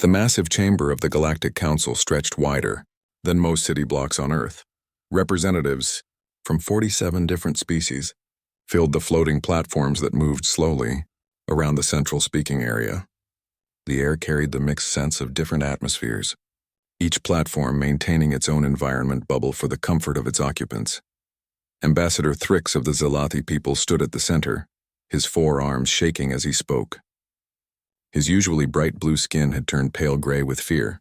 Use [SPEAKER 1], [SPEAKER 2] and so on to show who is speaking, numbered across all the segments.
[SPEAKER 1] The massive chamber of the Galactic Council stretched wider than most city blocks on Earth. Representatives from 47 different species filled the floating platforms that moved slowly around the central speaking area. The air carried the mixed sense of different atmospheres, each platform maintaining its own environment bubble for the comfort of its occupants. Ambassador Thrix of the Zalathi people stood at the center, his forearms shaking as he spoke. His usually bright blue skin had turned pale gray with fear.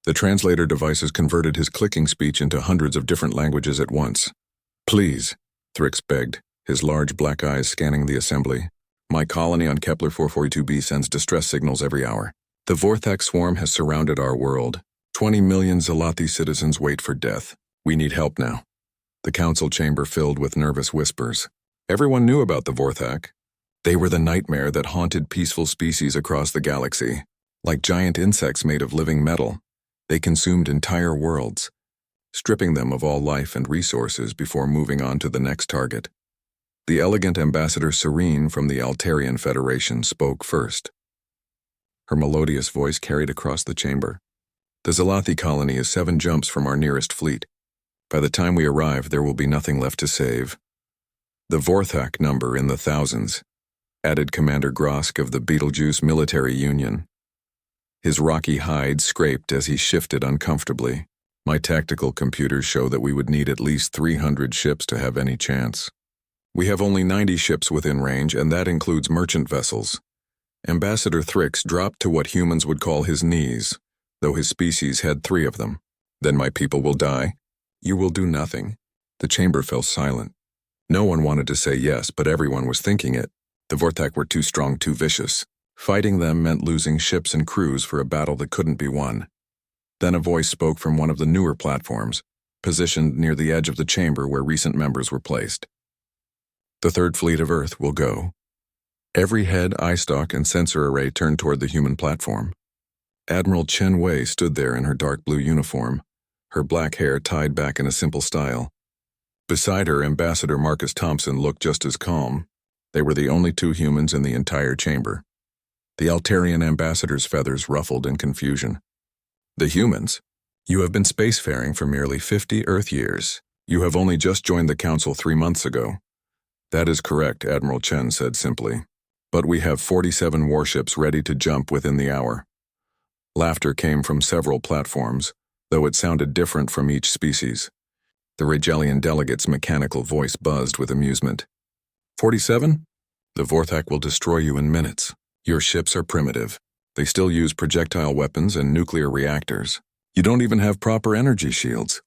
[SPEAKER 1] The translator devices converted his clicking speech into hundreds of different languages at once. "Please," Thrix begged, his large black eyes scanning the assembly. "My colony on Kepler 442b sends distress signals every hour. The Vorthak swarm has surrounded our world. 20 million Zalathi citizens wait for death. We need help now." The council chamber filled with nervous whispers. Everyone knew about the Vorthak. They were the nightmare that haunted peaceful species across the galaxy. Like giant insects made of living metal, they consumed entire worlds, stripping them of all life and resources before moving on to the next target. The elegant Ambassador Serene from the Altarian Federation spoke first. Her melodious voice carried across the chamber. "The Zalathi colony is 7 jumps from our nearest fleet. By the time we arrive, there will be nothing left to save." "The Vorthak number in the thousands," added Commander Grosk of the Betelgeuse Military Union. His rocky hide scraped as he shifted uncomfortably. "My tactical computers show that we would need at least 300 ships to have any chance. We have only 90 ships within range, and that includes merchant vessels." Ambassador Thrix dropped to what humans would call his knees, though his species had 3 of them. "Then my people will die? You will do nothing." The chamber fell silent. No one wanted to say yes, but everyone was thinking it. The Vorthak were too strong, too vicious. Fighting them meant losing ships and crews for a battle that couldn't be won. Then a voice spoke from one of the newer platforms, positioned near the edge of the chamber where recent members were placed. "The Third Fleet of Earth will go." Every head, eye stalk, and sensor array turned toward the human platform. Admiral Chen Wei stood there in her dark blue uniform, her black hair tied back in a simple style. Beside her, Ambassador Marcus Thompson looked just as calm. They were the only 2 humans in the entire chamber. The Altarian ambassador's feathers ruffled in confusion. "The humans? You have been spacefaring for merely 50 Earth years. You have only just joined the Council 3 months ago." "That is correct," Admiral Chen said simply. "But we have 47 warships ready to jump within the hour." Laughter came from several platforms, though it sounded different from each species. The Regelian delegate's mechanical voice buzzed with amusement. 47? The Vorthak will destroy you in minutes. Your ships are primitive. They still use projectile weapons and nuclear reactors. You don't even have proper energy shields."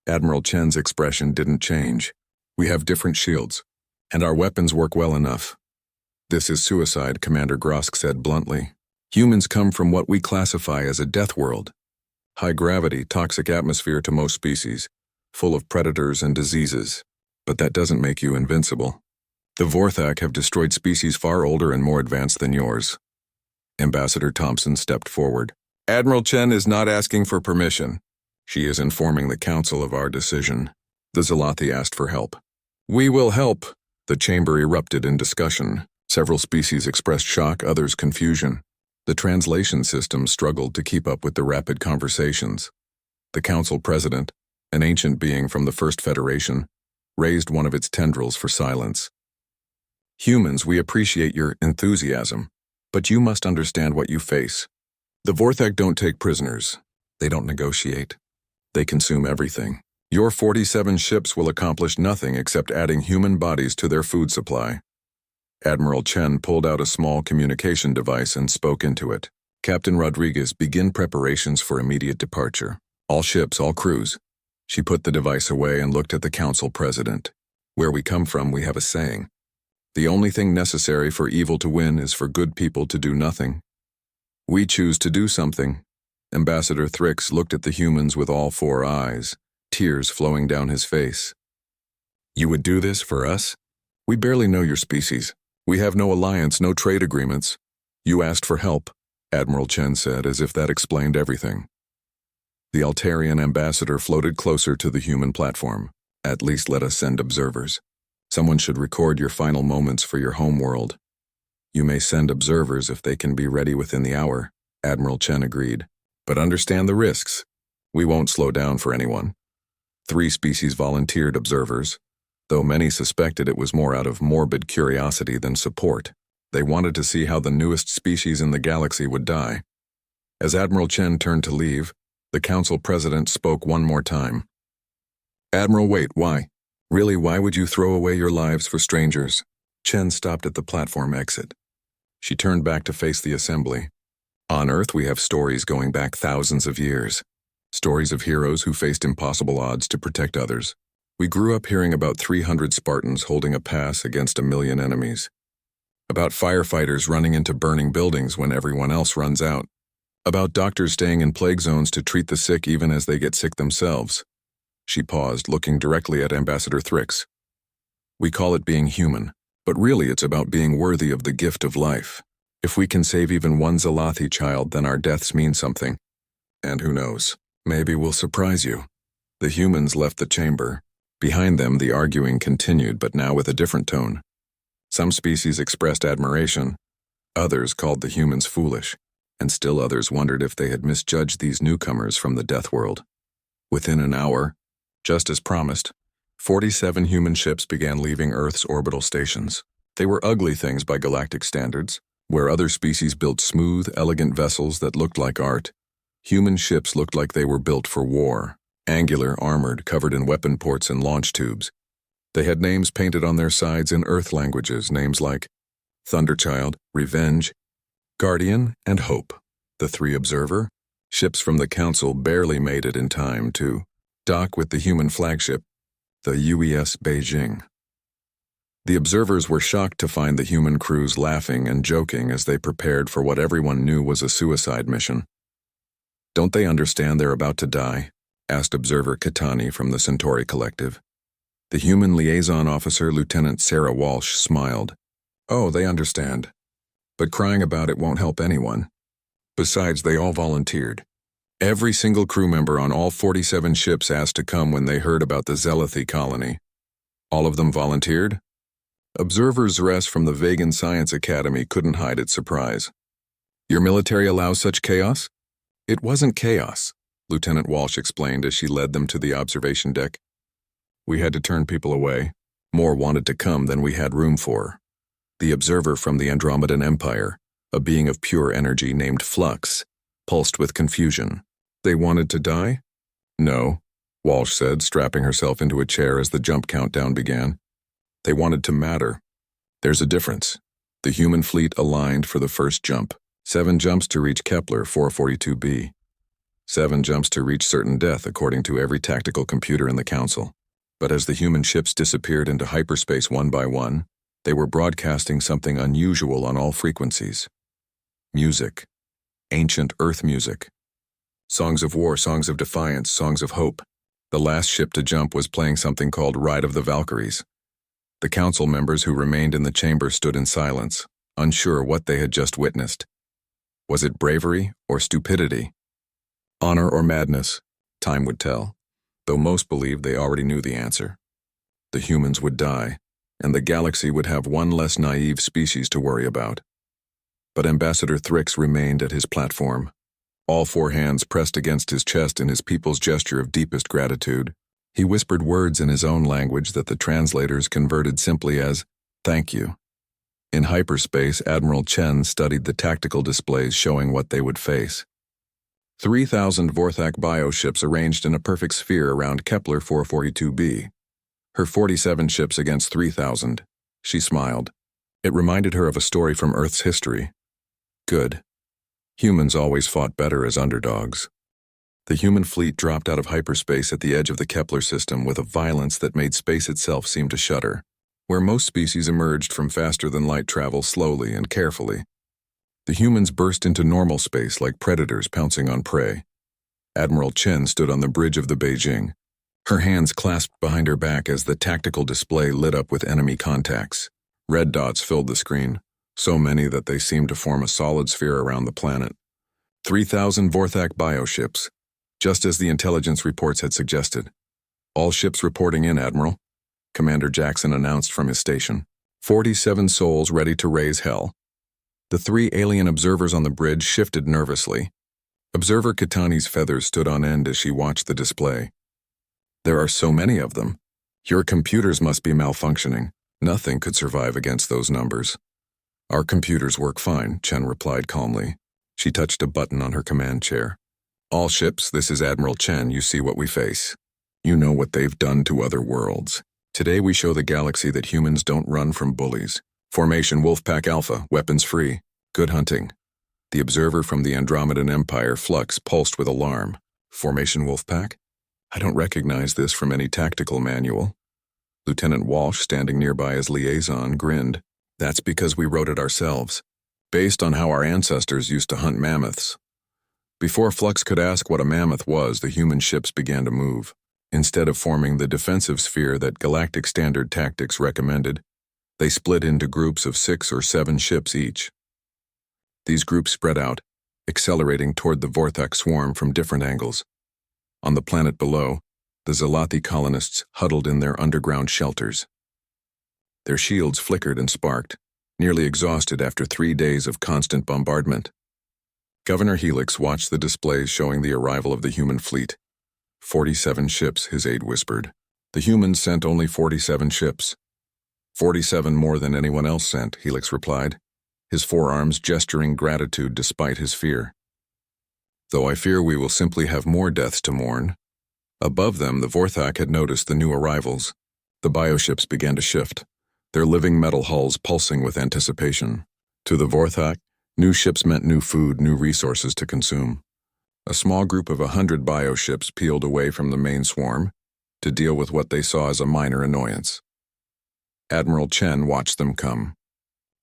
[SPEAKER 1] Admiral Chen's expression didn't change. "We have different shields, and our weapons work well enough." "This is suicide," Commander Grosk said bluntly. "Humans come from what we classify as a death world. High gravity, toxic atmosphere to most species, full of predators and diseases. But that doesn't make you invincible. The Vorthak have destroyed species far older and more advanced than yours." Ambassador Thompson stepped forward. "Admiral Chen is not asking for permission. She is informing the Council of our decision." The Zalathi asked for help. "We will help." The chamber erupted in discussion. Several species expressed shock, others confusion. The translation system struggled to keep up with the rapid conversations. The Council President, an ancient being from the First Federation, raised one of its tendrils for silence. "Humans, we appreciate your enthusiasm, but you must understand what you face. The Vorthak don't take prisoners. They don't negotiate. They consume everything. Your 47 ships will accomplish nothing except adding human bodies to their food supply." Admiral Chen pulled out a small communication device and spoke into it. "Captain Rodriguez, begin preparations for immediate departure. All ships, all crews." She put the device away and looked at the Council President. "Where we come from, we have a saying. The only thing necessary for evil to win is for good people to do nothing. We choose to do something." Ambassador Thrix looked at the humans with all 4 eyes, tears flowing down his face. "You would do this for us? We barely know your species. We have no alliance, no trade agreements. You asked for help," Admiral Chen said, as if that explained everything. The Altarian ambassador floated closer to the human platform. "At least let us send observers. Someone should record your final moments for your home world. You may send observers if they can be ready within the hour." Admiral Chen agreed. But understand the risks. We won't slow down for anyone. 3 species volunteered observers, though many suspected it was more out of morbid curiosity than support. They wanted to see how the newest species in the galaxy would die. As Admiral Chen turned to leave, the council president spoke one more time. Admiral, wait, why? Really, why would you throw away your lives for strangers? Chen stopped at the platform exit. She turned back to face the assembly. On Earth, we have stories going back thousands of years. Stories of heroes who faced impossible odds to protect others. We grew up hearing about 300 Spartans holding a pass against 1,000,000 enemies. About firefighters running into burning buildings when everyone else runs out. About doctors staying in plague zones to treat the sick even as they get sick themselves. She paused, looking directly at Ambassador Thrix. We call it being human, but really it's about being worthy of the gift of life. If we can save even one Zalathi child, then our deaths mean something. And who knows, maybe we'll surprise you. The humans left the chamber. Behind them, the arguing continued, but now with a different tone. Some species expressed admiration. Others called the humans foolish, and still others wondered if they had misjudged these newcomers from the death world. Within an hour, just as promised, 47 human ships began leaving Earth's orbital stations. They were ugly things by galactic standards. Where other species built smooth, elegant vessels that looked like art, human ships looked like they were built for war, angular, armored, covered in weapon ports and launch tubes. They had names painted on their sides in Earth languages, names like Thunderchild, Revenge, Guardian, and Hope. The 3 observer ships from the Council barely made it in time to dock with the human flagship, the UES Beijing. The observers were shocked to find the human crews laughing and joking as they prepared for what everyone knew was a suicide mission. Don't they understand they're about to die? Asked observer Katani from the Centauri Collective. The human liaison officer, Lieutenant Sarah Walsh, smiled. Oh, they understand. But crying about it won't help anyone. Besides, they all volunteered. Every single crew member on all 47 ships asked to come when they heard about the Zalathi colony. All of them volunteered? Observer Zres from the Vegan Science Academy couldn't hide its surprise. Your military allows such chaos? It wasn't chaos, Lieutenant Walsh explained as she led them to the observation deck. We had to turn people away. More wanted to come than we had room for. The observer from the Andromedan Empire, a being of pure energy named Flux, pulsed with confusion. They wanted to die? No, Walsh said, strapping herself into a chair as the jump countdown began. They wanted to matter. There's a difference. The human fleet aligned for the first jump. 7 jumps to reach Kepler 442b. 7 jumps to reach certain death according to every tactical computer in the Council. But as the human ships disappeared into hyperspace one by one, they were broadcasting something unusual on all frequencies. Music. Ancient Earth music. Songs of war, songs of defiance, songs of hope. The last ship to jump was playing something called Ride of the Valkyries. The council members who remained in the chamber stood in silence, unsure what they had just witnessed. Was it bravery or stupidity? Honor or madness? Time would tell, though most believed they already knew the answer. The humans would die, and the galaxy would have one less naive species to worry about. But Ambassador Thrix remained at his platform, all 4 hands pressed against his chest in his people's gesture of deepest gratitude. He whispered words in his own language that the translators converted simply as, "Thank you." In hyperspace, Admiral Chen studied the tactical displays showing what they would face. 3,000 Vorthak bioships arranged in a perfect sphere around Kepler 442b. Her 47 ships against 3,000. She smiled. It reminded her of a story from Earth's history. Good. Humans always fought better as underdogs. The human fleet dropped out of hyperspace at the edge of the Kepler system with a violence that made space itself seem to shudder, where most species emerged from faster-than-light travel slowly and carefully. The humans burst into normal space like predators pouncing on prey. Admiral Chen stood on the bridge of the Beijing, her hands clasped behind her back as the tactical display lit up with enemy contacts. Red dots filled the screen, so many that they seemed to form a solid sphere around the planet. 3,000 Vorthak bioships, just as the intelligence reports had suggested. All ships reporting in, Admiral, Commander Jackson announced from his station. 47 souls ready to raise hell. The three alien observers on the bridge shifted nervously. Observer Katani's feathers stood on end as she watched the display. There are so many of them. Your computers must be malfunctioning. Nothing could survive against those numbers. Our computers work fine, Chen replied calmly. She touched a button on her command chair. All ships, this is Admiral Chen, you see what we face. You know what they've done to other worlds. Today we show the galaxy that humans don't run from bullies. Formation Wolfpack Alpha, weapons free. Good hunting. The observer from the Andromedan Empire, Flux, pulsed with alarm. Formation Wolfpack? I don't recognize this from any tactical manual. Lieutenant Walsh, standing nearby as liaison, grinned. That's because we wrote it ourselves, based on how our ancestors used to hunt mammoths. Before Flux could ask what a mammoth was, the human ships began to move. Instead of forming the defensive sphere that Galactic Standard Tactics recommended, they split into groups of 6 or 7 ships each. These groups spread out, accelerating toward the Vorthak swarm from different angles. On the planet below, the Zalathi colonists huddled in their underground shelters. Their shields flickered and sparked, nearly exhausted after 3 days of constant bombardment. Governor Helix watched the displays showing the arrival of the human fleet. 47 ships, his aide whispered. The humans sent only 47 ships. 47 more than anyone else sent, Helix replied, his forearms gesturing gratitude despite his fear. Though I fear we will simply have more deaths to mourn. Above them, the Vorthak had noticed the new arrivals. The bioships began to shift, their living metal hulls pulsing with anticipation. To the Vorthak, new ships meant new food, new resources to consume. A small group of 100 bioships peeled away from the main swarm to deal with what they saw as a minor annoyance. Admiral Chen watched them come.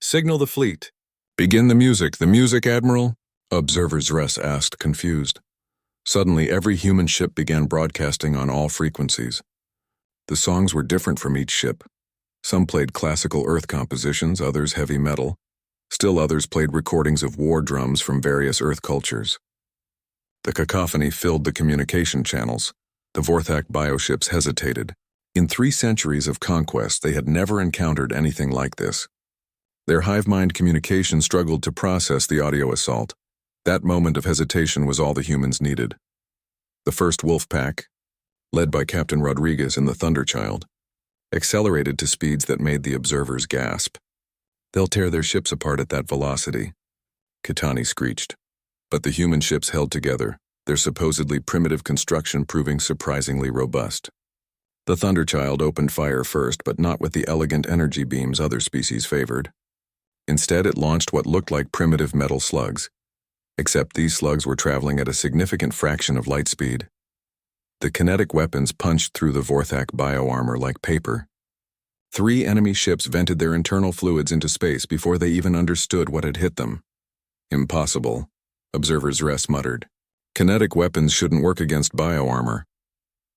[SPEAKER 1] Signal the fleet. Begin the music, Admiral? Observer Zres asked, confused. Suddenly, every human ship began broadcasting on all frequencies. The songs were different from each ship. Some played classical Earth compositions, others heavy metal. Still others played recordings of war drums from various Earth cultures. The cacophony filled the communication channels. The Vorthak bioships hesitated. In 3 centuries of conquest, they had never encountered anything like this. Their hive-mind communication struggled to process the audio assault. That moment of hesitation was all the humans needed. The first wolf pack, led by Captain Rodriguez and the Thunderchild, accelerated to speeds that made the observers gasp. They'll tear their ships apart at that velocity, Katani screeched. But the human ships held together, their supposedly primitive construction proving surprisingly robust. The Thunderchild opened fire first, but not with the elegant energy beams other species favored. Instead, it launched what looked like primitive metal slugs, except these slugs were traveling at a significant fraction of light speed. The kinetic weapons punched through the Vorthak bioarmor like paper. 3 enemy ships vented their internal fluids into space before they even understood what had hit them. Impossible, Observer Zres muttered. Kinetic weapons shouldn't work against bioarmor.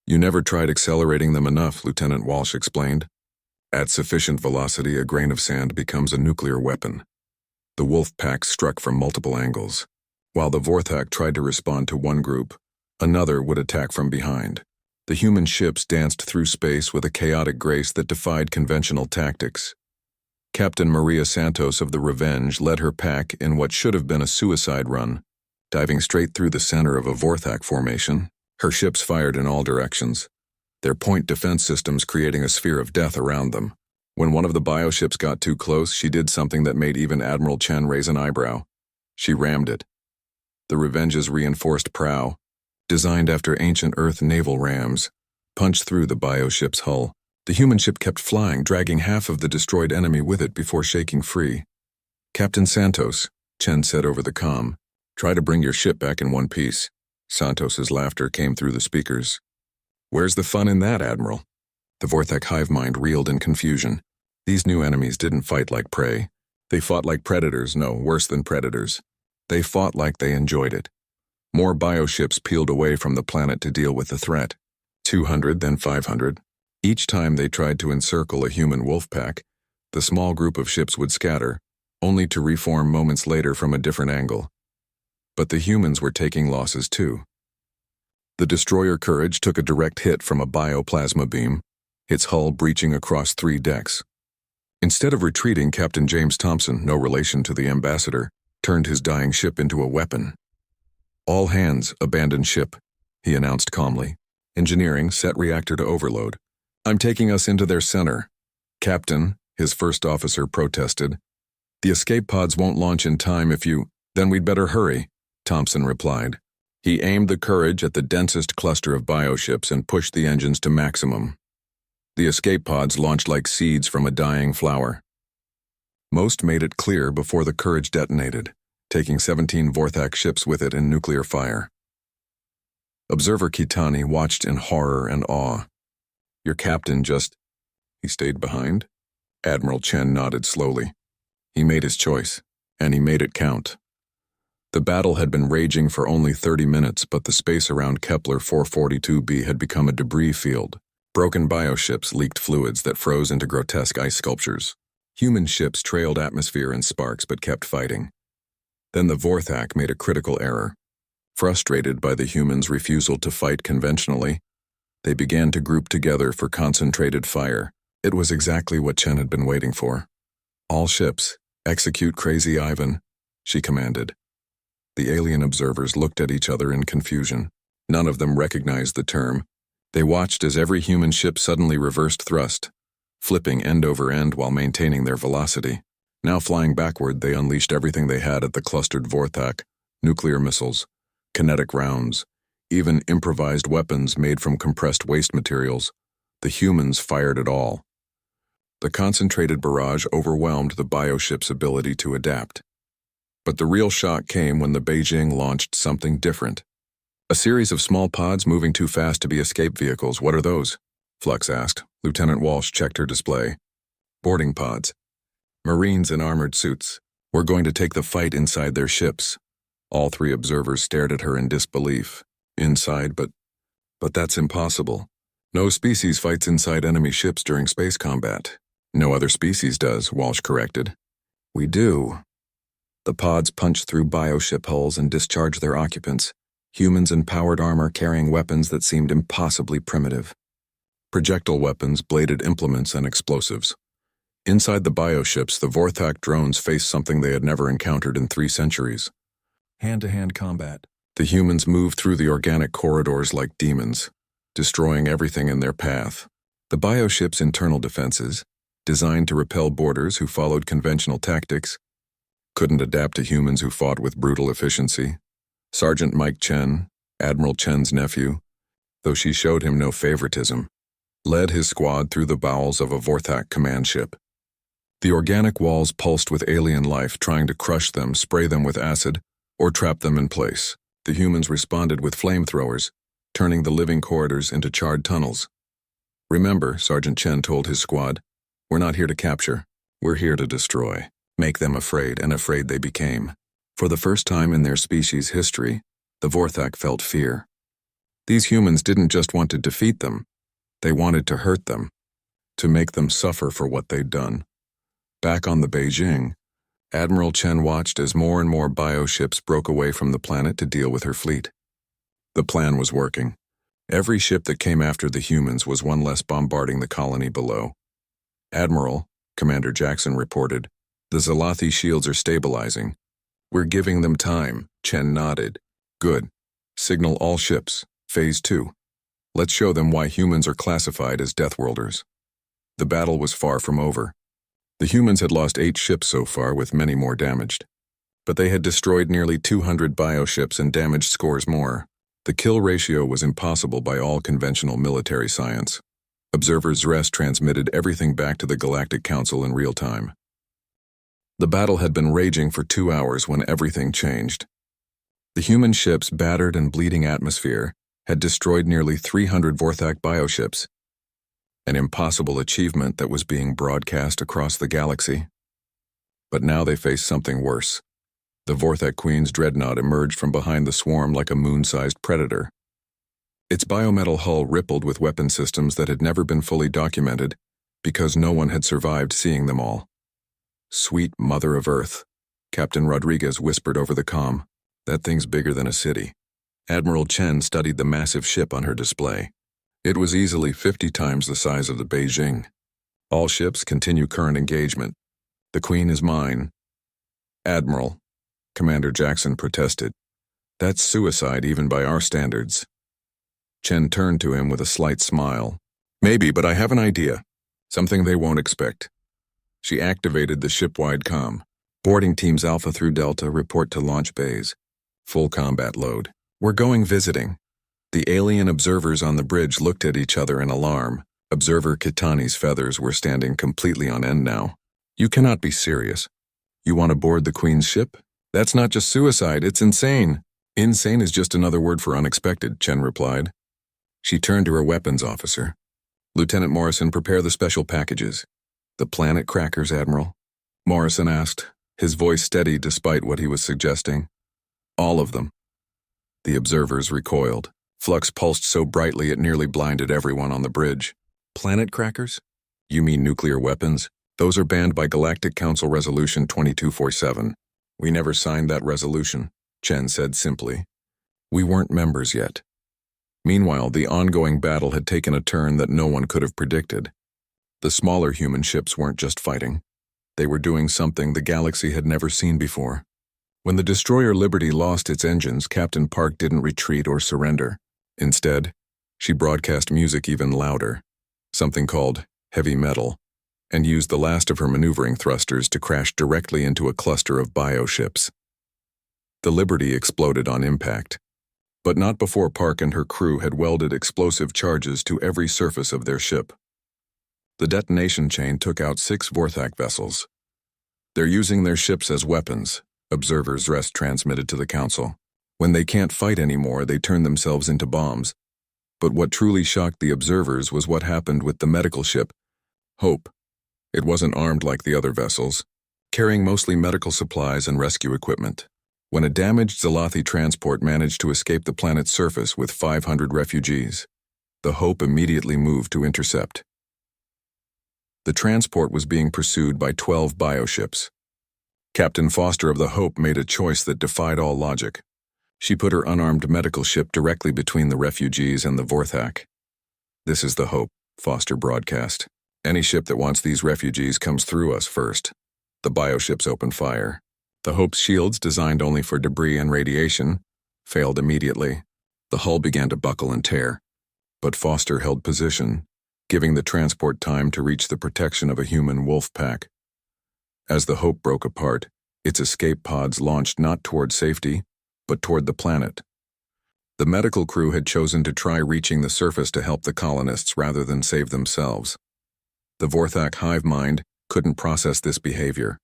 [SPEAKER 1] You never tried accelerating them enough, Lieutenant Walsh explained. At sufficient velocity, a grain of sand becomes a nuclear weapon. The wolf pack struck from multiple angles. While the Vorthak tried to respond to one group, another would attack from behind. The human ships danced through space with a chaotic grace that defied conventional tactics. Captain Maria Santos of the Revenge led her pack in what should have been a suicide run, diving straight through the center of a Vorthak formation. Her ships fired in all directions, their point defense systems creating a sphere of death around them. When one of the bioships got too close, she did something that made even Admiral Chen raise an eyebrow. She rammed it. The Revenge's reinforced prow, designed after ancient Earth naval rams, punched through the bioship's hull. The human ship kept flying, dragging half of the destroyed enemy with it before shaking free. Captain Santos, Chen said over the comm, try to bring your ship back in one piece. Santos's laughter came through the speakers. Where's the fun in that, Admiral? The Vorthak hive mind reeled in confusion. These new enemies didn't fight like prey. They fought like predators, no, worse than predators. They fought like they enjoyed it. More bioships peeled away from the planet to deal with the threat. 200, then 500. Each time they tried to encircle a human wolf pack, the small group of ships would scatter, only to reform moments later from a different angle. But the humans were taking losses too. The destroyer Courage took a direct hit from a bioplasma beam, its hull breaching across 3 decks. Instead of retreating, Captain James Thompson, no relation to the ambassador, turned his dying ship into a weapon. "All hands, abandon ship," he announced calmly. "Engineering, set reactor to overload. I'm taking us into their center." "Captain," his first officer protested, "the escape pods won't launch in time if you—" "Then we'd better hurry," Thompson replied. He aimed the Courage at the densest cluster of bioships and pushed the engines to maximum. The escape pods launched like seeds from a dying flower. Most made it clear before the Courage detonated, taking 17 Vorthak ships with it in nuclear fire. Observer Kitani watched in horror and awe. "Your captain just—" "He stayed behind?" Admiral Chen nodded slowly. "He made his choice, and he made it count." The battle had been raging for only 30 minutes, but the space around Kepler 442b had become a debris field. Broken bioships leaked fluids that froze into grotesque ice sculptures. Human ships trailed atmosphere and sparks but kept fighting. Then the Vorthak made a critical error. Frustrated by the humans' refusal to fight conventionally, they began to group together for concentrated fire. It was exactly what Chen had been waiting for. "All ships, execute Crazy Ivan," she commanded. The alien observers looked at each other in confusion. None of them recognized the term. They watched as every human ship suddenly reversed thrust, flipping end over end while maintaining their velocity. Now flying backward, they unleashed everything they had at the clustered Vorthak: nuclear missiles, kinetic rounds, even improvised weapons made from compressed waste materials. The humans fired it all. The concentrated barrage overwhelmed the bioship's ability to adapt. But the real shock came when the Beijing launched something different. "A series of small pods moving too fast to be escape vehicles. What are those?" Flux asked. Lieutenant Walsh checked her display. "Boarding pods. Marines in armored suits. We're going to take the fight inside their ships." All three observers stared at her in disbelief. "Inside, but that's impossible. No species fights inside enemy ships during space combat." "No other species does," Walsh corrected. "We do." The pods punched through bioship hulls and discharged their occupants, humans in powered armor carrying weapons that seemed impossibly primitive. Projectile weapons, bladed implements, and explosives. Inside the bioships, the Vorthak drones faced something they had never encountered in 3 centuries. Hand-to-hand combat. The humans moved through the organic corridors like demons, destroying everything in their path. The bioship's internal defenses, designed to repel boarders who followed conventional tactics, couldn't adapt to humans who fought with brutal efficiency. Sergeant Mike Chen, Admiral Chen's nephew, though she showed him no favoritism, led his squad through the bowels of a Vorthak command ship. The organic walls pulsed with alien life, trying to crush them, spray them with acid, or trap them in place. The humans responded with flamethrowers, turning the living corridors into charred tunnels. "Remember," Sergeant Chen told his squad, "we're not here to capture. We're here to destroy." Make them afraid, and afraid they became. For the first time in their species' history, the Vorthak felt fear. These humans didn't just want to defeat them, they wanted to hurt them, to make them suffer for what they'd done. Back on the Beijing, Admiral Chen watched as more and more bioships broke away from the planet to deal with her fleet. The plan was working. Every ship that came after the humans was one less bombarding the colony below. "Admiral," Commander Jackson reported, "the Zalathi shields are stabilizing. We're giving them time." Chen nodded. "Good. Signal all ships. Phase 2. Let's show them why humans are classified as Deathworlders." The battle was far from over. The humans had lost 8 ships so far, with many more damaged. But they had destroyed nearly 200 bioships and damaged scores more. The kill ratio was impossible by all conventional military science. Observer Zres transmitted everything back to the Galactic Council in real time. The battle had been raging for 2 hours when everything changed. The human ship's battered and bleeding atmosphere had destroyed nearly 300 Vorthak bioships, an impossible achievement that was being broadcast across the galaxy. But now they faced something worse. The Vorthak Queen's dreadnought emerged from behind the swarm like a moon-sized predator. Its biometal hull rippled with weapon systems that had never been fully documented because no one had survived seeing them all. "Sweet Mother of Earth," Captain Rodriguez whispered over the comm. "That thing's bigger than a city." Admiral Chen studied the massive ship on her display. It was easily 50 times the size of the Beijing. All ships continue current engagement. The Queen is mine. Admiral, Commander Jackson protested. That's suicide even by our standards. Chen turned to him with a slight smile. Maybe, but I have an idea. Something they won't expect. She activated the ship-wide comm. Boarding teams Alpha through Delta report to launch bays. Full combat load. We're going visiting. The alien observers on the bridge looked at each other in alarm. Observer Kitani's feathers were standing completely on end now. You cannot be serious. You want to board the Queen's ship? That's not just suicide, it's insane. Insane is just another word for unexpected, Chen replied. She turned to her weapons officer. Lieutenant Morrison, prepare the special packages. The planet crackers, Admiral? Morrison asked, his voice steady despite what he was suggesting. All of them. The observers recoiled. Flux pulsed so brightly it nearly blinded everyone on the bridge. Planet crackers? You mean nuclear weapons? Those are banned by Galactic Council Resolution 2247. We never signed that resolution, Chen said simply. We weren't members yet. Meanwhile, the ongoing battle had taken a turn that no one could have predicted. The smaller human ships weren't just fighting. They were doing something the galaxy had never seen before. When the destroyer Liberty lost its engines, Captain Park didn't retreat or surrender. Instead, she broadcast music even louder, something called heavy metal, and used the last of her maneuvering thrusters to crash directly into a cluster of bioships. The Liberty exploded on impact, but not before Park and her crew had welded explosive charges to every surface of their ship. The detonation chain took out 6 Vorthak vessels. They're using their ships as weapons, observers Rest transmitted to the Council. When they can't fight anymore, they turn themselves into bombs. But what truly shocked the observers was what happened with the medical ship, Hope. It wasn't armed like the other vessels, carrying mostly medical supplies and rescue equipment. When a damaged Zalathi transport managed to escape the planet's surface with 500 refugees, the Hope immediately moved to intercept. The transport was being pursued by 12 bioships. Captain Foster of the Hope made a choice that defied all logic. She put her unarmed medical ship directly between the refugees and the Vorthak. This is the Hope, Foster broadcast. Any ship that wants these refugees comes through us first. The bioships open fire. The Hope's shields, designed only for debris and radiation, failed immediately. The hull began to buckle and tear, but Foster held position, giving the transport time to reach the protection of a human wolf pack. As the Hope broke apart, its escape pods launched not toward safety, but toward the planet. The medical crew had chosen to try reaching the surface to help the colonists rather than save themselves. The Vorthak hive mind couldn't process this behavior.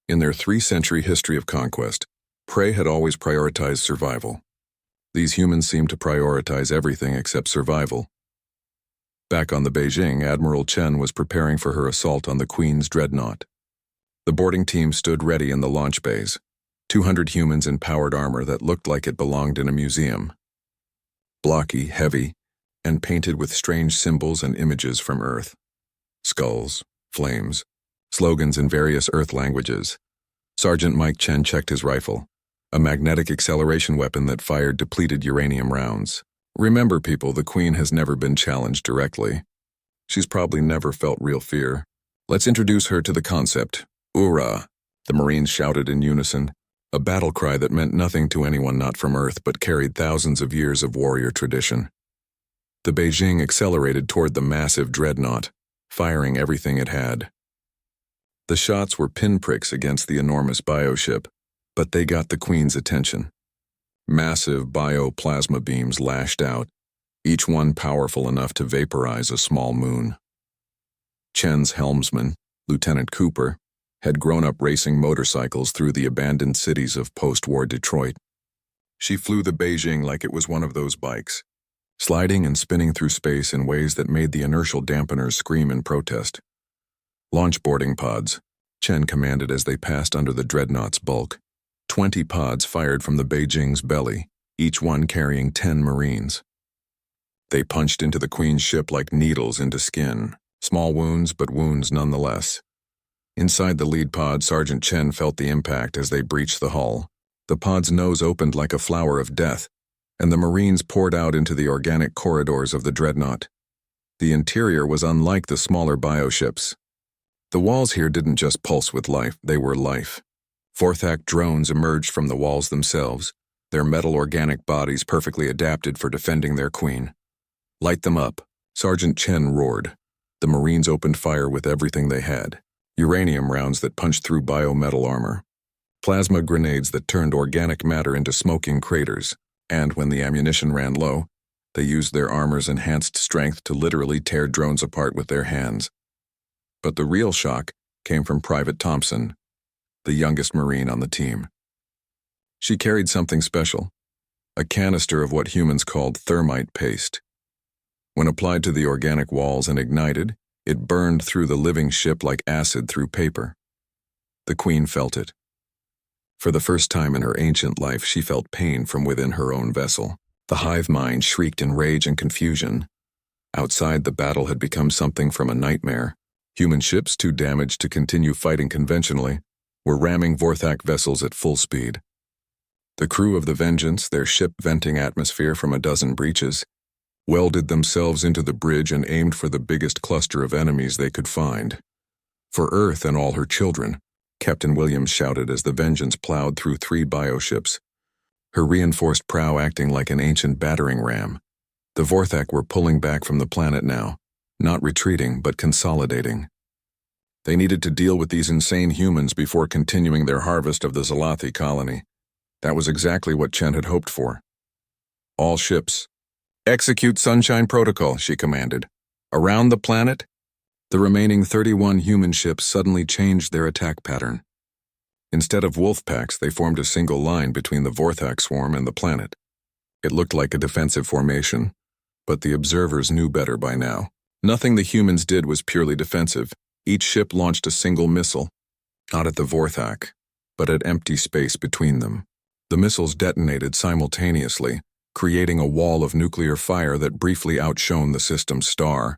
[SPEAKER 1] In their 3-century history of conquest, prey had always prioritized survival. These humans seemed to prioritize everything except survival. Back on the Beijing, Admiral Chen was preparing for her assault on the Queen's dreadnought. The boarding team stood ready in the launch bays, 200 humans in powered armor that looked like it belonged in a museum. Blocky, heavy, and painted with strange symbols and images from Earth. Skulls, flames, slogans in various Earth languages. Sergeant Mike Chen checked his rifle, a magnetic acceleration weapon that fired depleted uranium rounds. Remember, people, the Queen has never been challenged directly. She's probably never felt real fear. Let's introduce her to the concept. Ura! The Marines shouted in unison, a battle cry that meant nothing to anyone not from Earth but carried thousands of years of warrior tradition. The Beijing accelerated toward the massive dreadnought, firing everything it had. The shots were pinpricks against the enormous bioship, but they got the Queen's attention. Massive bioplasma beams lashed out, each one powerful enough to vaporize a small moon. Chen's helmsman, Lieutenant Cooper, had grown up racing motorcycles through the abandoned cities of post-war Detroit. She flew the Beijing like it was one of those bikes, sliding and spinning through space in ways that made the inertial dampeners scream in protest. Launch boarding pods, Chen commanded as they passed under the dreadnought's bulk. 20 pods fired from the Beijing's belly, each one carrying 10 Marines. They punched into the Queen's ship like needles into skin, small wounds but wounds nonetheless. Inside the lead pod, Sergeant Chen felt the impact as they breached the hull. The pod's nose opened like a flower of death, and the Marines poured out into the organic corridors of the dreadnought. The interior was unlike the smaller bioships. The walls here didn't just pulse with life, they were life. Vorthak drones emerged from the walls themselves, their metal organic bodies perfectly adapted for defending their queen. "Light them up," Sergeant Chen roared. The Marines opened fire with everything they had. Uranium rounds that punched through biometal armor. Plasma grenades that turned organic matter into smoking craters. And when the ammunition ran low, they used their armor's enhanced strength to literally tear drones apart with their hands. But the real shock came from Private Thompson, the youngest Marine on the team. She carried something special, a canister of what humans called thermite paste. When applied to the organic walls and ignited, it burned through the living ship like acid through paper. The Queen felt it. For the first time in her ancient life, she felt pain from within her own vessel. The hive mind shrieked in rage and confusion. Outside, the battle had become something from a nightmare. Human ships, too damaged to continue fighting conventionally, were ramming Vorthak vessels at full speed. The crew of the Vengeance, their ship venting atmosphere from a dozen breaches, welded themselves into the bridge and aimed for the biggest cluster of enemies they could find. "For Earth and all her children," Captain Williams shouted as the Vengeance plowed through 3 bioships, her reinforced prow acting like an ancient battering ram. The Vorthak were pulling back from the planet now, not retreating but consolidating. They needed to deal with these insane humans before continuing their harvest of the Zalathi colony. That was exactly what Chen had hoped for. "All ships, execute Sunshine Protocol," she commanded. "Around the planet." The remaining 31 human ships suddenly changed their attack pattern. Instead of wolf packs, they formed a single line between the Vorthak swarm and the planet. It looked like a defensive formation, but the observers knew better by now. Nothing the humans did was purely defensive. Each ship launched a single missile, not at the Vorthak, but at empty space between them. The missiles detonated simultaneously, creating a wall of nuclear fire that briefly outshone the system's star.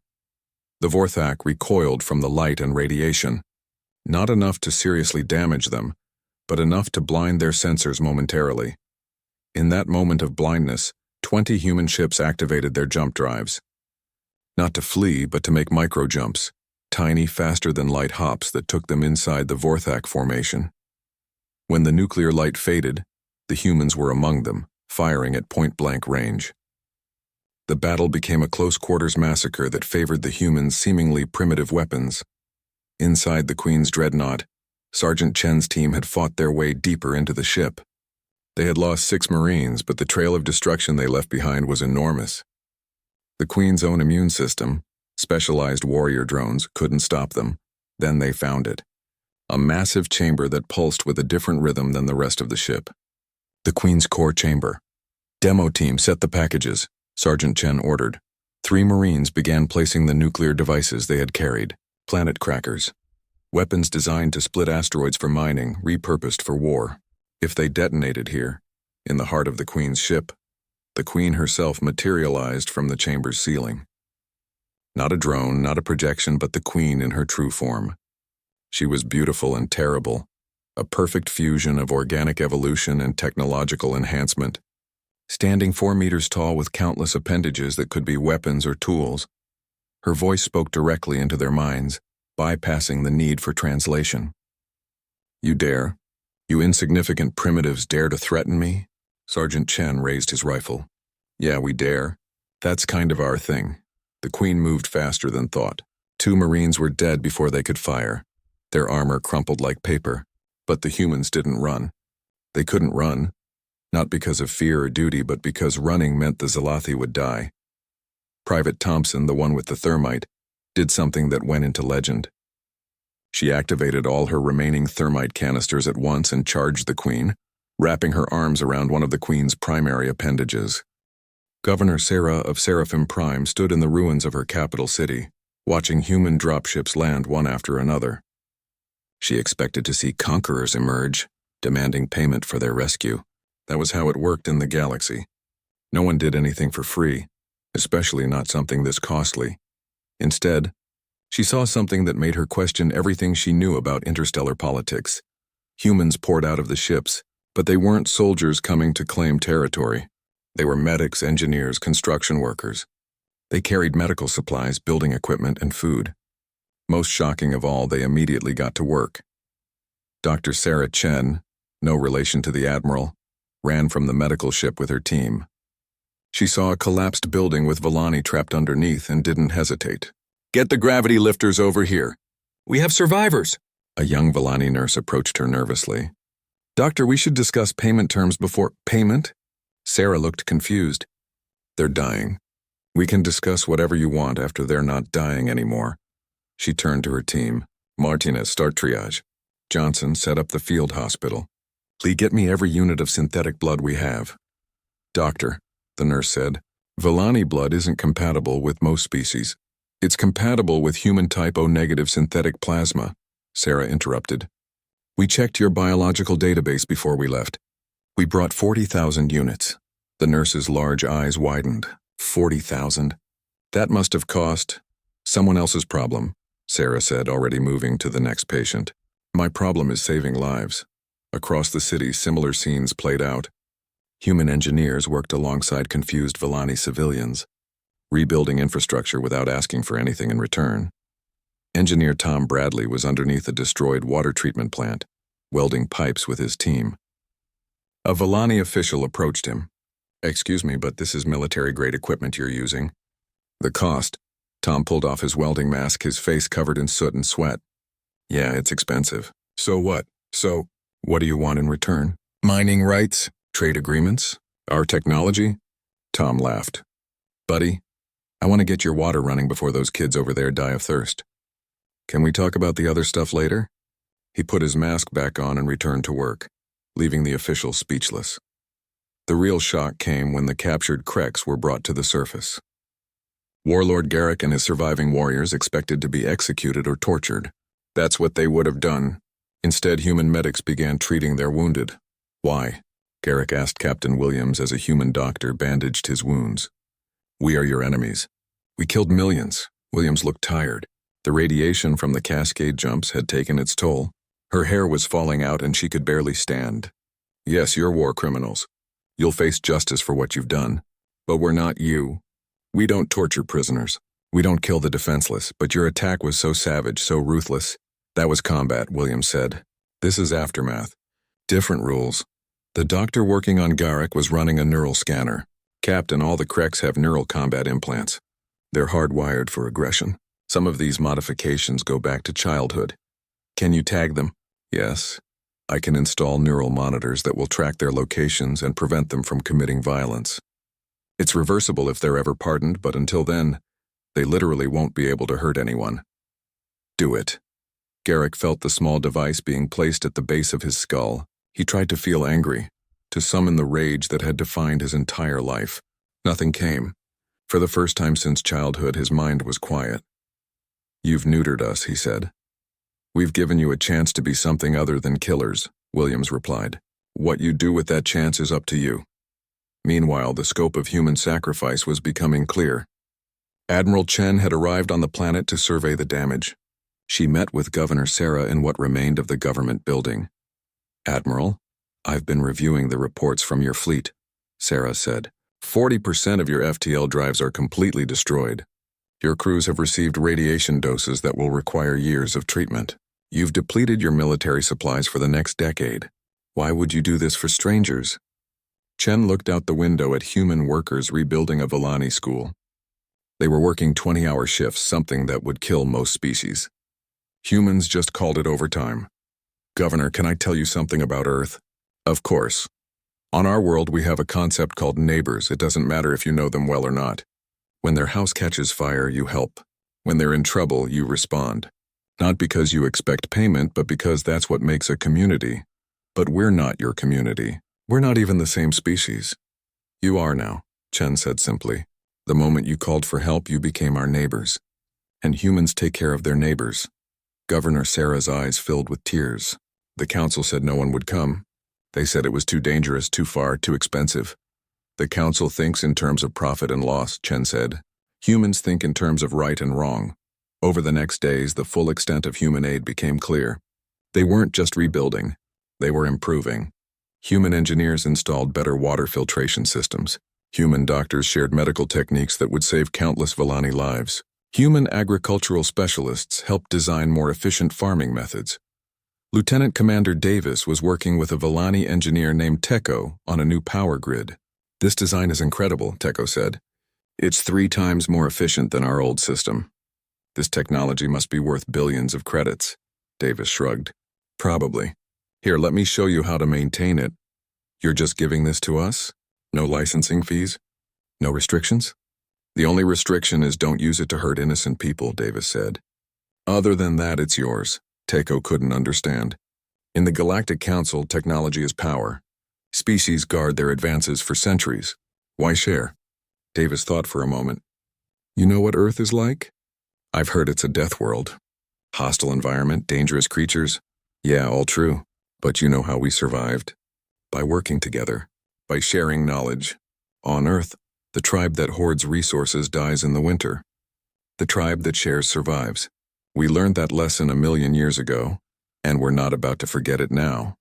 [SPEAKER 1] The Vorthak recoiled from the light and radiation, not enough to seriously damage them, but enough to blind their sensors momentarily. In that moment of blindness, 20 human ships activated their jump drives. Not to flee, but to make micro-jumps, tiny, faster-than-light hops that took them inside the Vorthak formation. When the nuclear light faded, the humans were among them, firing at point-blank range. The battle became a close-quarters massacre that favored the humans' seemingly primitive weapons. Inside the Queen's dreadnought, Sergeant Chen's team had fought their way deeper into the ship. They had lost 6 Marines, but the trail of destruction they left behind was enormous. The Queen's own immune system, specialized warrior drones, couldn't stop them. Then they found it. A massive chamber that pulsed with a different rhythm than the rest of the ship. The Queen's core chamber. "Demo team, set the packages," Sergeant Chen ordered. 3 Marines began placing the nuclear devices they had carried, planet crackers. Weapons designed to split asteroids for mining, repurposed for war. If they detonated here, in the heart of the Queen's ship, the Queen herself materialized from the chamber's ceiling. Not a drone, not a projection, but the Queen in her true form. She was beautiful and terrible, a perfect fusion of organic evolution and technological enhancement. Standing 4 meters tall with countless appendages that could be weapons or tools, her voice spoke directly into their minds, bypassing the need for translation. "You dare? You insignificant primitives dare to threaten me?" Sergeant Chen raised his rifle. "Yeah, we dare. That's kind of our thing." The Queen moved faster than thought. 2 Marines were dead before they could fire. Their armor crumpled like paper. But the humans didn't run. They couldn't run, not because of fear or duty, but because running meant the Zalathi would die. Private Thompson, the one with the thermite, did something that went into legend. She activated all her remaining thermite canisters at once and charged the Queen, wrapping her arms around one of the Queen's primary appendages. Governor Sarah of Seraphim Prime stood in the ruins of her capital city, watching human dropships land one after another. She expected to see conquerors emerge, demanding payment for their rescue. That was how it worked in the galaxy. No one did anything for free, especially not something this costly. Instead, she saw something that made her question everything she knew about interstellar politics. Humans poured out of the ships, but they weren't soldiers coming to claim territory. They were medics, engineers, construction workers. They carried medical supplies, building equipment, and food. Most shocking of all, they immediately got to work. Dr. Sarah Chen, no relation to the Admiral, ran from the medical ship with her team. She saw a collapsed building with Villani trapped underneath and didn't hesitate. "Get the gravity lifters over here. We have survivors." A young Villani nurse approached her nervously. "Doctor, we should discuss payment terms before—" "Payment?" Sarah looked confused. "They're dying. We can discuss whatever you want after they're not dying anymore." She turned to her team. "Martinez, start triage. Johnson, set up the field hospital. Lee, get me every unit of synthetic blood we have." "Doctor," the nurse said, "Villani blood isn't compatible with most species. It's compatible with human type O-negative synthetic plasma," Sarah interrupted. "We checked your biological database before we left. We brought 40,000 units." The nurse's large eyes widened. 40,000? That must have cost someone else's problem, Sarah said, already moving to the next patient. "My problem is saving lives." Across the city, similar scenes played out. Human engineers worked alongside confused Villani civilians, rebuilding infrastructure without asking for anything in return. Engineer Tom Bradley was underneath a destroyed water treatment plant, welding pipes with his team. A Villani official approached him. "Excuse me, but this is military-grade equipment you're using." "The cost." Tom pulled off his welding mask, his face covered in soot and sweat. "Yeah, it's expensive." "So what? What do you want in return? Mining rights? Trade agreements? Our technology?" Tom laughed. "Buddy, I want to get your water running before those kids over there die of thirst. Can we talk about the other stuff later?" He put his mask back on and returned to work, leaving the official speechless. The real shock came when the captured Kreks were brought to the surface. Warlord Garrick and his surviving warriors expected to be executed or tortured. That's what they would have done. Instead, human medics began treating their wounded. "Why?" Garrick asked Captain Williams as a human doctor bandaged his wounds. "We are your enemies. We killed millions." Williams looked tired. The radiation from the cascade jumps had taken its toll. Her hair was falling out and she could barely stand. "Yes, you're war criminals. You'll face justice for what you've done. But we're not you. We don't torture prisoners. We don't kill the defenseless, but your attack was so savage, so ruthless. That was combat," Williams said. "This is aftermath. Different rules." The doctor working on Garrick was running a neural scanner. "Captain, all the Kreks have neural combat implants. They're hardwired for aggression. Some of these modifications go back to childhood. Can you tag them?" "Yes. I can install neural monitors that will track their locations and prevent them from committing violence. It's reversible if they're ever pardoned, but until then, they literally won't be able to hurt anyone." "Do it." Garrick felt the small device being placed at the base of his skull. He tried to feel angry, to summon the rage that had defined his entire life. Nothing came. For the first time since childhood, his mind was quiet. "You've neutered us," he said. "We've given you a chance to be something other than killers," Williams replied. "What you do with that chance is up to you." Meanwhile, the scope of human sacrifice was becoming clear. Admiral Chen had arrived on the planet to survey the damage. She met with Governor Sarah in what remained of the government building. "Admiral, I've been reviewing the reports from your fleet," Sarah said. 40% of your FTL drives are completely destroyed. Your crews have received radiation doses that will require years of treatment. You've depleted your military supplies for the next decade. Why would you do this for strangers?" Chen looked out the window at human workers rebuilding a Villani school. They were working 20-hour shifts, something that would kill most species. Humans just called it overtime. "Governor, can I tell you something about Earth?" "Of course. On our world, we have a concept called neighbors. It doesn't matter if you know them well or not. When their house catches fire, you help. When they're in trouble, you respond. Not because you expect payment, but because that's what makes a community. But we're not your community. We're not even the same species." "You are now," Chen said simply. "The moment you called for help, you became our neighbors. And humans take care of their neighbors." Governor Sarah's eyes filled with tears. "The council said no one would come. They said it was too dangerous, too far, too expensive." "The council thinks in terms of profit and loss," Chen said. "Humans think in terms of right and wrong." Over the next days, the full extent of human aid became clear. They weren't just rebuilding. They were improving. Human engineers installed better water filtration systems. Human doctors shared medical techniques that would save countless Villani lives. Human agricultural specialists helped design more efficient farming methods. Lieutenant Commander Davis was working with a Villani engineer named Teko on a new power grid. "This design is incredible," Teko said. "It's 3 times more efficient than our old system. This technology must be worth billions of credits." Davis shrugged. "Probably. Here, let me show you how to maintain it. You're just giving this to us? No licensing fees? No restrictions?" "The only restriction is don't use it to hurt innocent people," Davis said. "Other than that, it's yours." Teko couldn't understand. "In the Galactic Council, technology is power. Species guard their advances for centuries. Why share?" Davis thought for a moment. "You know what Earth is like? I've heard it's a death world. Hostile environment, dangerous creatures. Yeah, all true. But you know how we survived? By working together, by sharing knowledge. On Earth, the tribe that hoards resources dies in the winter. The tribe that shares survives. We learned that lesson 1,000,000 years ago, and we're not about to forget it now."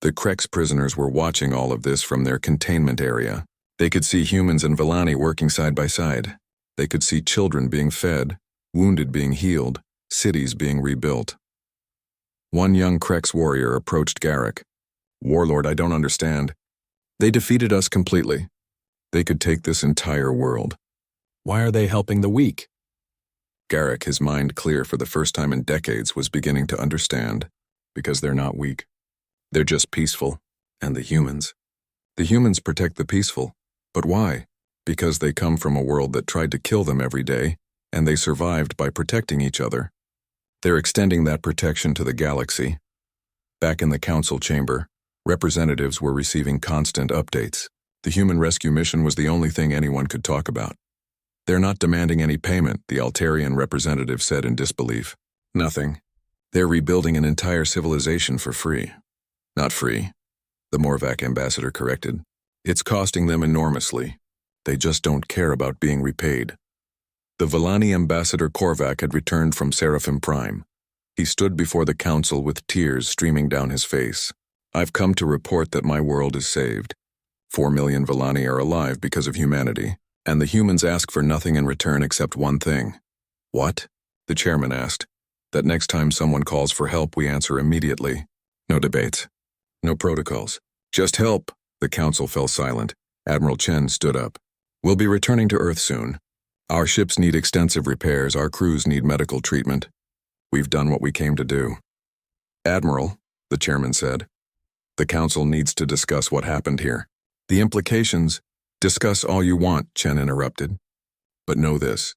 [SPEAKER 1] The Krex prisoners were watching all of this from their containment area. They could see humans and Villani working side by side. They could see children being fed, wounded being healed, cities being rebuilt. One young Krex warrior approached Garrick. "Warlord, I don't understand. They defeated us completely. They could take this entire world. Why are they helping the weak?" Garrick, his mind clear for the first time in decades, was beginning to understand. Because they're not weak. They're just peaceful. And the humans. The humans protect the peaceful. But why? Because they come from a world that tried to kill them every day, and they survived by protecting each other. They're extending that protection to the galaxy. Back in the council chamber, representatives were receiving constant updates. The human rescue mission was the only thing anyone could talk about. "They're not demanding any payment," the Altarian representative said in disbelief. "Nothing. They're rebuilding an entire civilization for free." "Not free," the Morvac ambassador corrected. "It's costing them enormously. They just don't care about being repaid." The Villani ambassador Korvac had returned from Seraphim Prime. He stood before the council with tears streaming down his face. "I've come to report that my world is saved. 4 million Villani are alive because of humanity. And the humans ask for nothing in return except one thing." "What?" the chairman asked. "That next time someone calls for help, we answer immediately. No debates. No protocols. Just help." The council fell silent. Admiral Chen stood up. "We'll be returning to Earth soon. Our ships need extensive repairs. Our crews need medical treatment. We've done what we came to do." "Admiral," the chairman said, "the council needs to discuss what happened here. The implications—" "Discuss all you want," Chen interrupted. "But know this.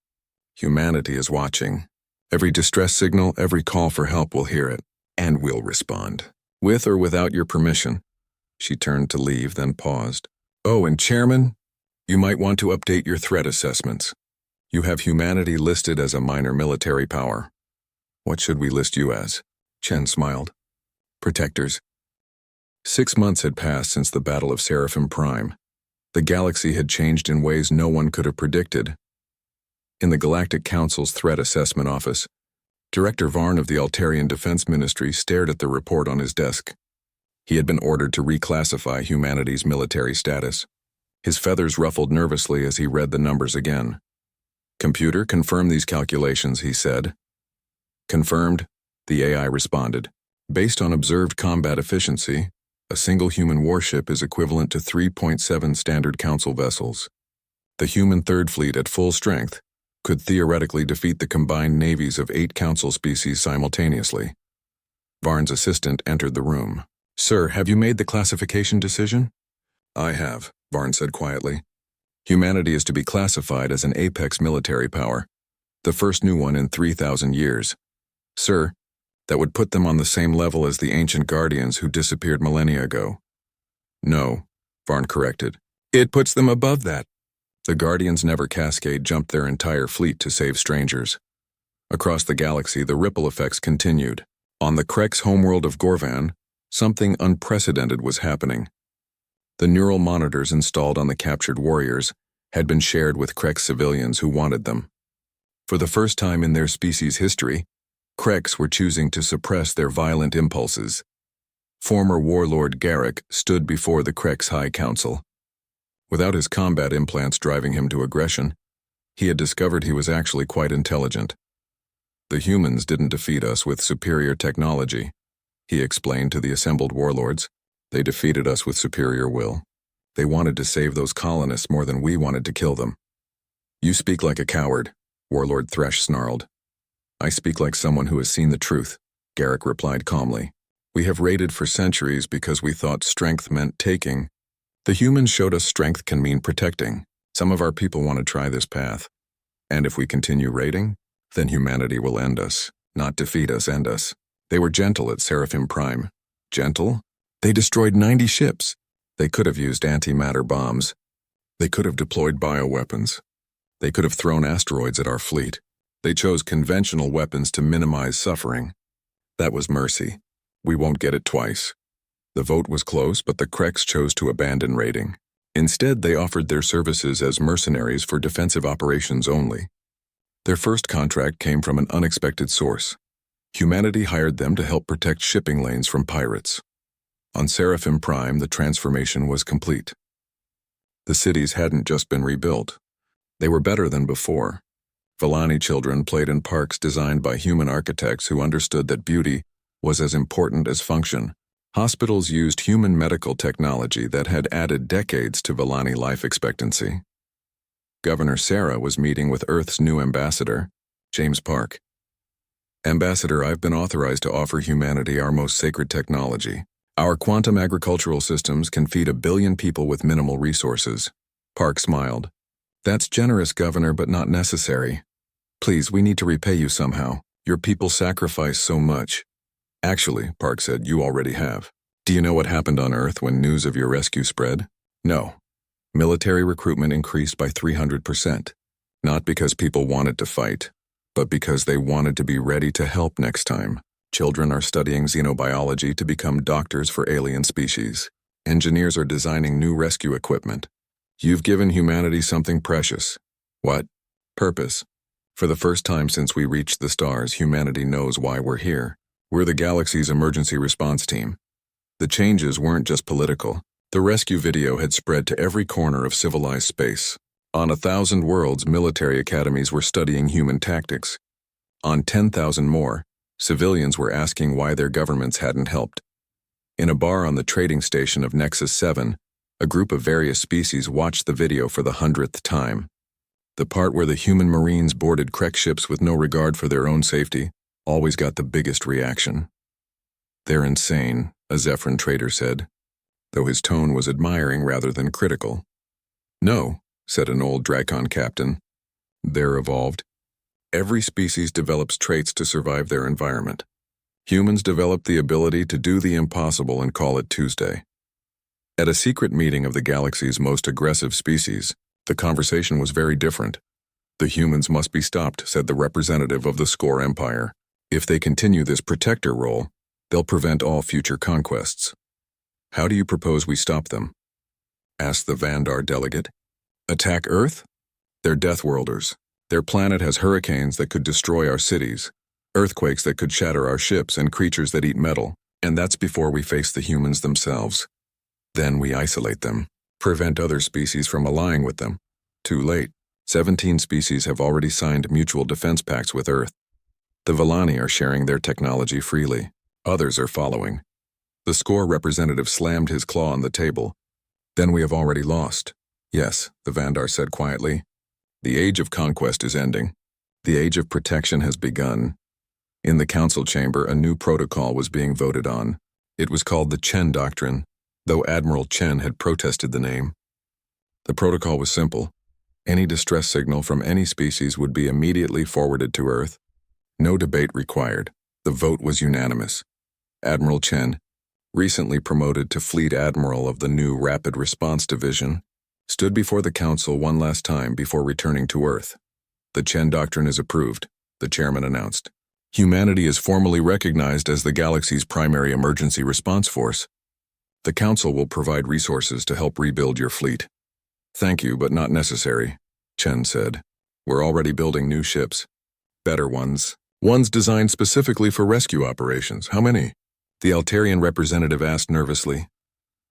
[SPEAKER 1] Humanity is watching. Every distress signal, every call for help will hear it, and will respond. With or without your permission." She turned to leave, then paused. "Oh, and Chairman, you might want to update your threat assessments. You have humanity listed as a minor military power. What should we list you as?" Chen smiled. "Protectors." 6 months had passed since the Battle of Seraphim Prime. The galaxy had changed in ways no one could have predicted. In the Galactic Council's Threat Assessment Office, Director Varn of the Altarian Defense Ministry stared at the report on his desk. He had been ordered to reclassify humanity's military status. His feathers ruffled nervously as he read the numbers again. "Computer, confirm these calculations," he said. "Confirmed," the AI responded. "Based on observed combat efficiency, a single human warship is equivalent to 3.7 standard council vessels. The human Third Fleet at full strength could theoretically defeat the combined navies of 8 council species simultaneously." Varn's assistant entered the room. "Sir, have you made the classification decision?" "I have," Varn said quietly. "Humanity is to be classified as an apex military power, the first new one in 3,000 years. Sir, that would put them on the same level as the ancient guardians who disappeared millennia ago." "No," Varn corrected. "It puts them above that." The guardians never cascade jumped their entire fleet to save strangers. Across the galaxy, the ripple effects continued. On the Krex homeworld of Gorvan, something unprecedented was happening. The neural monitors installed on the captured warriors had been shared with Krex civilians who wanted them. For the first time in their species' history, Krex were choosing to suppress their violent impulses. Former warlord Garrick stood before the Krex High Council. Without his combat implants driving him to aggression, he had discovered he was actually quite intelligent. The humans didn't defeat us with superior technology, he explained to the assembled warlords. They defeated us with superior will. They wanted to save those colonists more than we wanted to kill them. You speak like a coward, Warlord Thresh snarled. I speak like someone who has seen the truth, Garrick replied calmly. We have raided for centuries because we thought strength meant taking. The humans showed us strength can mean protecting. Some of our people want to try this path. And if we continue raiding, then humanity will end us, not defeat us, end us. They were gentle at Seraphim Prime. Gentle? They destroyed 90 ships. They could have used antimatter bombs. They could have deployed bioweapons. They could have thrown asteroids at our fleet. They chose conventional weapons to minimize suffering. That was mercy. We won't get it twice. The vote was close, but the Kreks chose to abandon raiding. Instead, they offered their services as mercenaries for defensive operations only. Their first contract came from an unexpected source. Humanity hired them to help protect shipping lanes from pirates. On Seraphim Prime, the transformation was complete. The cities hadn't just been rebuilt. They were better than before. Villani children played in parks designed by human architects who understood that beauty was as important as function. Hospitals used human medical technology that had added decades to Villani life expectancy. Governor Sarah was meeting with Earth's new ambassador, James Park. Ambassador, I've been authorized to offer humanity our most sacred technology. Our quantum agricultural systems can feed 1 billion people with minimal resources. Park smiled. That's generous, Governor, but not necessary. Please, we need to repay you somehow. Your people sacrifice so much. Actually, Park said, you already have. Do you know what happened on Earth when news of your rescue spread? No. Military recruitment increased by 300%. Not because people wanted to fight, but because they wanted to be ready to help next time. Children are studying xenobiology to become doctors for alien species. Engineers are designing new rescue equipment. You've given humanity something precious. What? Purpose. For the first time since we reached the stars, humanity knows why we're here. We're the galaxy's emergency response team. The changes weren't just political. The rescue video had spread to every corner of civilized space. On 1,000 worlds, military academies were studying human tactics. On 10,000 more, civilians were asking why their governments hadn't helped. In a bar on the trading station of Nexus 7, a group of various species watched the video for the 100th time. The part where the human marines boarded Krek ships with no regard for their own safety always got the biggest reaction. They're insane, a Zephyrin trader said, though his tone was admiring rather than critical. No, said an old Drakon captain. They're evolved. Every species develops traits to survive their environment. Humans develop the ability to do the impossible and call it Tuesday. At a secret meeting of the galaxy's most aggressive species, the conversation was very different. The humans must be stopped, said the representative of the Score Empire. If they continue this protector role, they'll prevent all future conquests. How do you propose we stop them? Asked the Vandar delegate. Attack Earth? They're Deathworlders. Their planet has hurricanes that could destroy our cities, earthquakes that could shatter our ships, and creatures that eat metal, and that's before we face the humans themselves. Then we isolate them, prevent other species from allying with them. Too late. 17 species have already signed mutual defense pacts with Earth. The Villani are sharing their technology freely. Others are following. The Score representative slammed his claw on the table. Then we have already lost. Yes, the Vandar said quietly. The age of conquest is ending. The age of protection has begun. In the council chamber, a new protocol was being voted on. It was called the Chen Doctrine, though Admiral Chen had protested the name. The protocol was simple. Any distress signal from any species would be immediately forwarded to Earth. No debate required. The vote was unanimous. Admiral Chen, recently promoted to Fleet Admiral of the new Rapid Response Division, stood before the council one last time before returning to Earth. The Chen Doctrine is approved, the chairman announced. Humanity is formally recognized as the galaxy's primary emergency response force. The council will provide resources to help rebuild your fleet. Thank you, but not necessary, Chen said. We're already building new ships. Better ones. Ones designed specifically for rescue operations. How many? The Altarian representative asked nervously.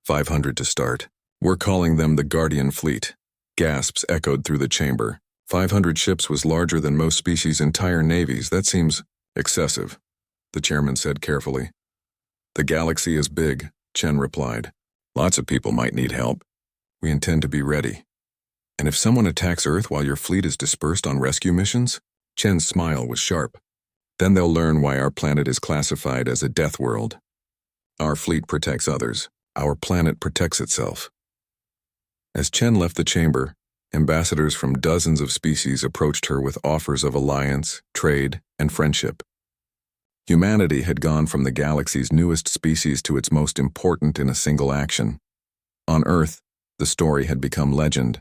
[SPEAKER 1] 500 to start. We're calling them the Guardian Fleet. Gasps echoed through the chamber. 500 ships was larger than most species' entire navies. That seems excessive, the chairman said carefully. The galaxy is big, Chen replied. Lots of people might need help. We intend to be ready. And if someone attacks Earth while your fleet is dispersed on rescue missions? Chen's smile was sharp. Then they'll learn why our planet is classified as a death world. Our fleet protects others. Our planet protects itself. As Chen left the chamber, ambassadors from dozens of species approached her with offers of alliance, trade, and friendship. Humanity had gone from the galaxy's newest species to its most important in a single action. On Earth, the story had become legend.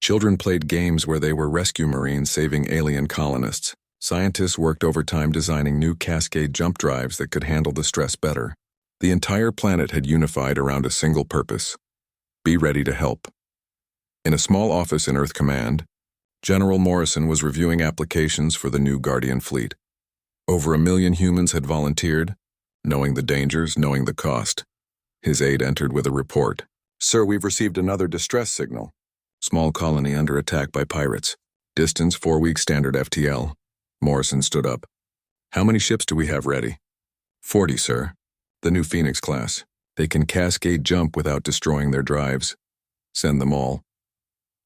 [SPEAKER 1] Children played games where they were rescue marines saving alien colonists. Scientists worked overtime designing new cascade jump drives that could handle the stress better. The entire planet had unified around a single purpose: be ready to help. In a small office in Earth Command, General Morrison was reviewing applications for the new Guardian Fleet. Over 1 million humans had volunteered, knowing the dangers, knowing the cost. His aide entered with a report. Sir, we've received another distress signal. Small colony under attack by pirates. Distance 4-week standard FTL. Morrison stood up. How many ships do we have ready? 40, sir. The new Phoenix class. They can cascade jump without destroying their drives. Send them all.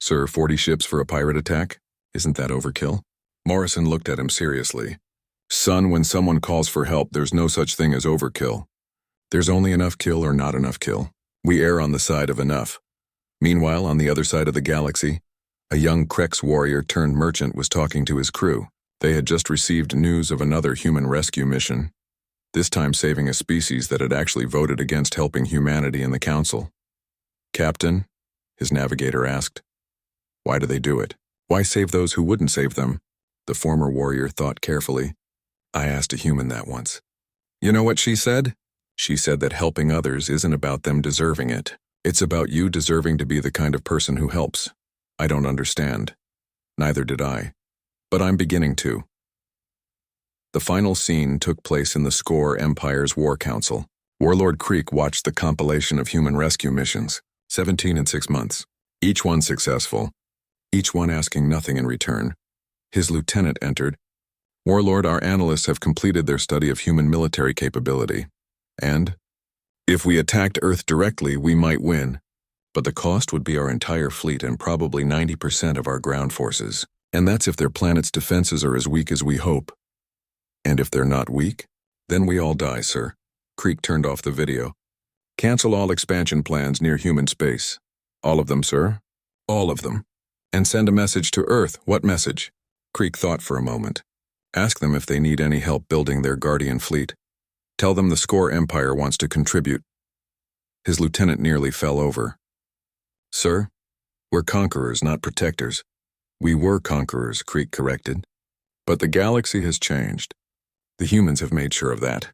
[SPEAKER 1] Sir, 40 ships for a pirate attack? Isn't that overkill? Morrison looked at him seriously. Son, when someone calls for help, there's no such thing as overkill. There's only enough kill or not enough kill. We err on the side of enough. Meanwhile, on the other side of the galaxy, a young Krex warrior turned merchant was talking to his crew. They had just received news of another human rescue mission, this time saving a species that had actually voted against helping humanity in the Council. Captain, his navigator asked, why do they do it? Why save those who wouldn't save them? The former warrior thought carefully. I asked a human that once. You know what she said? She said that helping others isn't about them deserving it. It's about you deserving to be the kind of person who helps. I don't understand. Neither did I. But I'm beginning to. The final scene took place in the Score Empire's War Council. Warlord Creek watched the compilation of human rescue missions, 17 in 6 months. Each one successful. Each one asking nothing in return. His lieutenant entered. Warlord, our analysts have completed their study of human military capability. And, if we attacked Earth directly, we might win. But the cost would be our entire fleet and probably 90% of our ground forces. And that's if their planet's defenses are as weak as we hope. And if they're not weak, then we all die, sir. Creek turned off the video. Cancel all expansion plans near human space. All of them, sir? All of them. And send a message to Earth. What message? Creek thought for a moment. Ask them if they need any help building their Guardian Fleet. Tell them the Score Empire wants to contribute. His lieutenant nearly fell over. Sir, we're conquerors, not protectors. We were conquerors, Creek corrected. But the galaxy has changed. The humans have made sure of that.